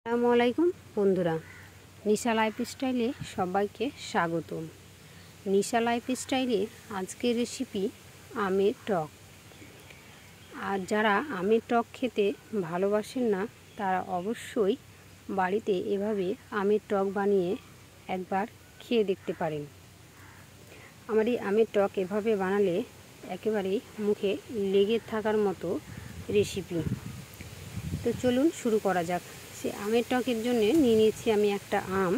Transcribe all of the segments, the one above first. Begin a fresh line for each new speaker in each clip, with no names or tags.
আসসালামু আলাইকুম বন্ধুরা, নিশা লাইফস্টাইলে সবাইকে স্বাগতম। নিশা লাইফস্টাইলে আজকের রেসিপি আমের টক। আর যারা আমের টক খেতে ভালোবাসেন না তারা অবশ্যই বাড়িতে এভাবে আমের টক বানিয়ে একবার খেয়ে দেখতে পারেন। আমার এই আমের টক এভাবে বানালে একেবারেই মুখে লেগে থাকার মতো রেসিপি। তো চলুন শুরু করা যাক। সে আমের টকের জন্য নিয়ে নিয়েছি আমি একটা আম।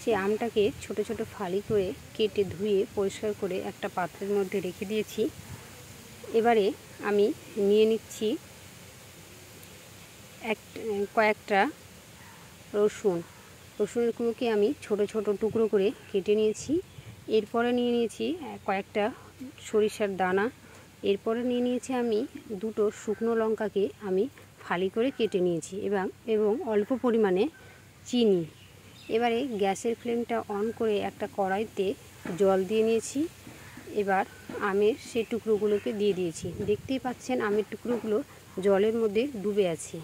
সেই আমটাকে ছোট ছোট ফালি করে কেটে ধুয়ে পরিষ্কার করে একটা পাত্রের মধ্যে রেখে দিয়েছি। এবারে আমি নিয়ে নিচ্ছি কয়েকটা রসুনগুলোকে আমি ছোট ছোট টুকরো করে কেটে নিয়েছি। এরপরে নিয়ে নিয়েছি কয়েকটা সরিষার দানা। এরপরে নিয়ে নিয়েছি আমি দুটো শুকনো লঙ্কাকে আমি ফালি করে কেটে নিয়েছি এবং অল্প পরিমাণে চিনি। এবারে গ্যাসের ফ্লেমটা অন করে একটা কড়াইতে জল দিয়ে নিয়েছি। এবার আমের সেই টুকরোগুলোকে দিয়ে দিয়েছি। দেখতেই পাচ্ছেন আমের টুকরোগুলো জলের মধ্যে ডুবে আছে।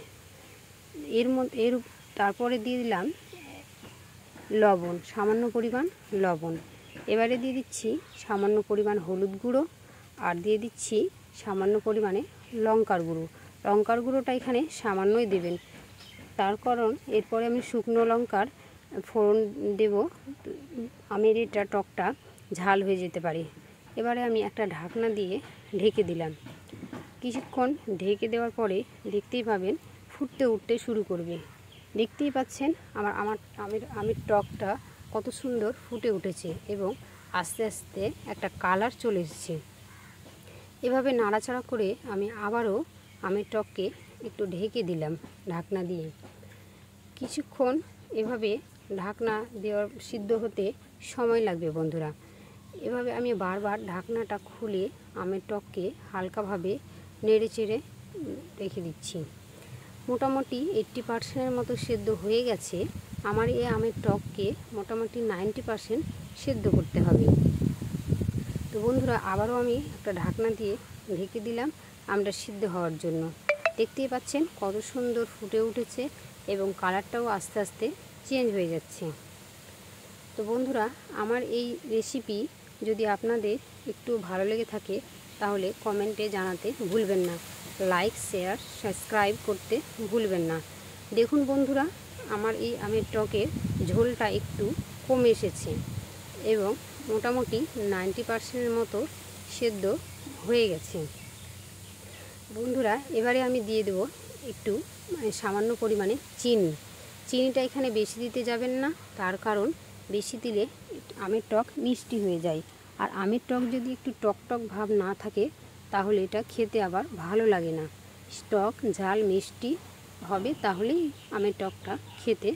তারপরে দিয়ে দিলাম লবণ, সামান্য পরিমাণ লবণ। এবারে দিয়ে দিচ্ছি সামান্য পরিমাণ হলুদ গুঁড়ো আর দিয়ে দিচ্ছি সামান্য পরিমাণে লঙ্কার গুঁড়ো। লঙ্কার গুঁড়োটা এখানে সামান্যই দেবেন, তার কারণ এরপরে আমি শুকনো লঙ্কার ফোড়ন দেব। আমের এটা টকটা ঝাল হয়ে যেতে পারে। এবারে আমি একটা ঢাকনা দিয়ে ঢেকে দিলাম। কিছুক্ষণ ঢেকে দেওয়ার পরে দেখতেই পাবেন ফুটতে উঠতে শুরু করবে। দেখতেই পাচ্ছেন আমের টকটা কত সুন্দর ফুটে উঠেছে এবং আস্তে আস্তে একটা কালার চলে এসেছে। এভাবে নাড়াচাড়া করে আমি আবারও আমের টককে একটু ঢেকে দিলাম ঢাকনা দিয়ে। কিছুক্ষণ এভাবে ঢাকনা দেওয়ার সিদ্ধ হতে সময় লাগবে বন্ধুরা। এভাবে আমি বারবার ঢাকনাটা খুলে আমের টককে হালকাভাবে নেড়ে চেড়ে রেখে দিচ্ছি। মোটামুটি 80% মতো সেদ্ধ হয়ে গেছে। আমার এই আমের টককে মোটামুটি 90% সেদ্ধ করতে হবে। তো বন্ধুরা আবারও আমি একটা ঢাকনা দিয়ে ঢেকে দিলাম আমটা সিদ্ধ হওয়ার জন্য। দেখতেই পাচ্ছেন কত সুন্দর ফুটে উঠেছে এবং কালারটাও আস্তে আস্তে চেঞ্জ হয়ে যাচ্ছে। তো বন্ধুরা আমার এই রেসিপি যদি আপনাদের একটু ভালো লেগে থাকে তাহলে কমেন্টে জানাতে ভুলবেন না। লাইক, শেয়ার, সাবস্ক্রাইব করতে ভুলবেন না। দেখুন বন্ধুরা আমার এই আমের টকের ঝোলটা একটু কমে এসেছে এবং মোটামুটি 90% মতো সেদ্ধ হয়ে গেছে। বন্ধুরা এবারে আমি দিয়ে দেব একটু সামান্য পরিমাণে চিনিটা এখানে বেশি দিতে যাবেন না, তার কারণ বেশি দিলে আমের টক মিষ্টি হয়ে যায়। আর আমের টক যদি একটু টক ভাব না থাকে তাহলে এটা খেতে আবার ভালো লাগে না। টক ঝাল মিষ্টি হবে তাহলেই আমের টকটা খেতে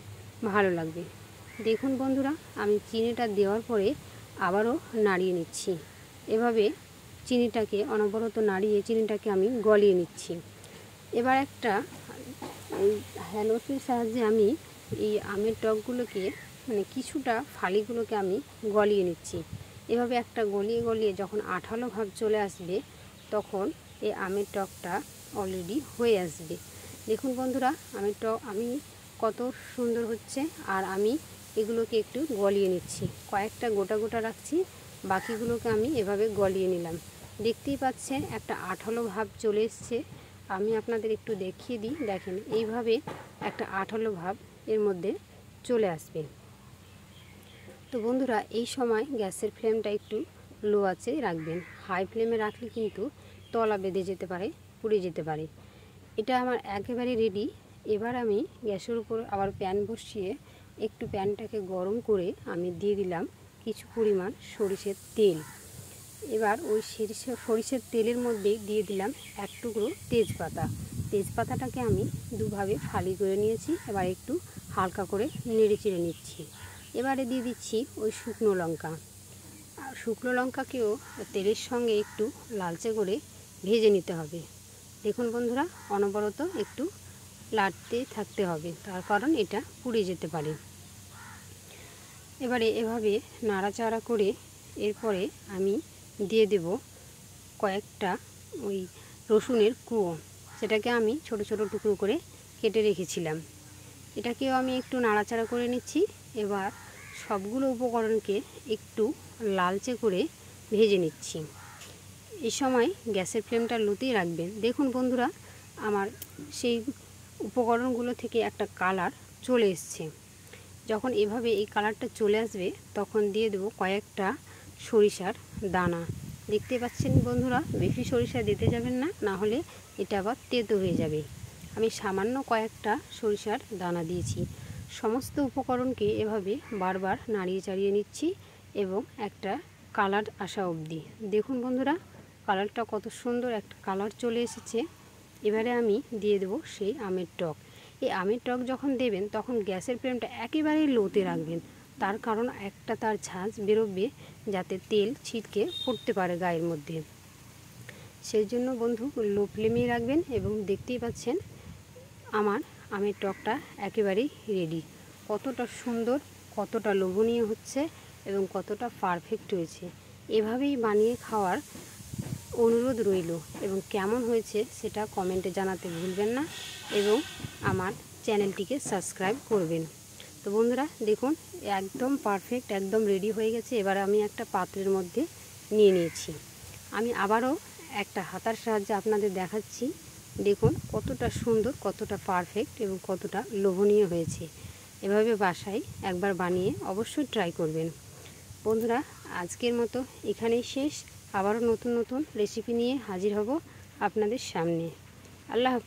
ভালো লাগবে। দেখুন বন্ধুরা আমি চিনিটা দেওয়ার পরে আবারও নাড়িয়ে নিচ্ছি। এভাবে চিনিটাকে অনবরত নাড়িয়ে চিনিটাকে আমি গলিয়ে নিচ্ছি। এবার একটা হ্যান্ডওয়াশের সাহায্যে আমি এই আমের টকগুলোকে কিছুটা ফালিগুলোকে আমি গলিয়ে নিচ্ছি। এভাবে একটা গলিয়ে যখন আঠালো ভাব চলে আসবে তখন এই আমের টকটা অলরেডি হয়ে আসবে। দেখুন বন্ধুরা আমি কত সুন্দর হচ্ছে। আর আমি এগুলোকে একটু গলিয়ে নিচ্ছি, কয়েকটা গোটা রাখছি, বাকিগুলোকে আমি এভাবে গলিয়ে নিলাম। দেখতেই পাচ্ছেন একটা আঠালো ভাব চলে এসছে। আমি আপনাদের একটু দেখিয়ে দিই, দেখেন এইভাবে একটা আঠালো ভাব এর মধ্যে চলে আসবে। তো বন্ধুরা এই সময় গ্যাসের ফ্লেমটা একটু লো আঁচে রাখবেন। হাই ফ্লেমে রাখলে কিন্তু তলা বেঁধে যেতে পারে, পুড়ে যেতে পারে। এটা আমার একেবারে রেডি। এবার আমি গ্যাসের উপর আবার প্যান বসিয়ে একটু প্যানটাকে গরম করে আমি দিয়ে দিলাম কিছু পরিমাণ সরিষার তেল। এবার ওই সরিষার তেলের মধ্যে দিয়ে দিলাম এক টুকরো তেজপাতাটাকে আমি দুভাবে ফালি করে নিয়েছি। এবার একটু হালকা করে নেড়ে চেড়ে নিচ্ছি। এবারে দিয়ে দিচ্ছি ওই শুকনো লঙ্কাকেও তেলের সঙ্গে একটু লালচে করে ভেজে নিতে হবে। দেখুন বন্ধুরা অনবরত একটু লাড়তে থাকতে হবে, তার কারণ এটা পুড়ে যেতে পারে। এবারে এভাবে নাড়াচাড়া করে এরপরে আমি দিয়ে দেব কয়েকটা ওই রসুনের কুঁয়ো, সেটাকে আমি ছোট ছোট টুকরো করে কেটে রেখেছিলাম। এটাকেও আমি একটু নাড়াচাড়া করে নিচ্ছি। এবার সবগুলো উপকরণকে একটু লালচে করে ভেজে নিচ্ছি। এই সময় গ্যাসের ফ্লেমটা লোতেই রাখবেন। দেখুন বন্ধুরা, আমার সেই উপকরণগুলো থেকে একটা কালার চলে এসছে। যখন এভাবে এই কালারটা চলে আসবে তখন দিয়ে দেবো কয়েকটা সরিষার দানা। দেখতে পাচ্ছেন বন্ধুরা, বেশি সরিষা দিতে যাবেন না, না হলে এটা আবার তেতো হয়ে যাবে। আমি সামান্য কয়েকটা সরিষার দানা দিয়েছি। সমস্ত উপকরণকে এভাবে বারবার নাড়িয়ে চাড়িয়ে নিচ্ছি এবং একটা কালার আসা অবধি। দেখুন বন্ধুরা, কালারটা কত সুন্দর একটা কালার চলে এসেছে। এবারে আমি দিয়ে দেবো সেই আমের টক। এই আমের টক যখন দেবেন তখন গ্যাসের ফ্লেমটা একেবারেই লোতে রাখবেন। তার কারণ একটা তার ঝাঁঝ বেরোবে, যাতে তেল ছিটকে পড়তে পারে গায়ের মধ্যে। সেই জন্য বন্ধু লো ফ্লেমেই রাখবেন। এবং দেখতেই পাচ্ছেন আমার আমের টকটা একেবারেই রেডি। কতটা সুন্দর, কতটা লোভনীয় হচ্ছে এবং কতটা পারফেক্ট হয়েছে। এভাবেই বানিয়ে খাওয়ার অনুরোধ রইল এবং কেমন হয়েছে সেটা কমেন্টে জানাতে ভুলবেন না এবং আমার চ্যানেলটিকে সাবস্ক্রাইব করবেন। তো বন্ধুরা দেখুন, একদম পারফেক্ট, একদম রেডি হয়ে গেছে। এবার আমি একটা পাত্রের মধ্যে নিয়ে নিয়েছি। আমি আবারও একটা হাতার সাহায্যে আপনাদের দেখাচ্ছি। দেখুন কতটা সুন্দর, কতটা পারফেক্ট এবং কতটা লোভনীয় হয়েছে। এভাবে বাসায় একবার বানিয়ে অবশ্যই ট্রাই করবেন। বন্ধুরা আজকের মতো এখানেই শেষ। আবারও নতুন নতুন রেসিপি নিয়ে হাজির হব আপনাদের সামনে। আল্লাহ হাফেজ।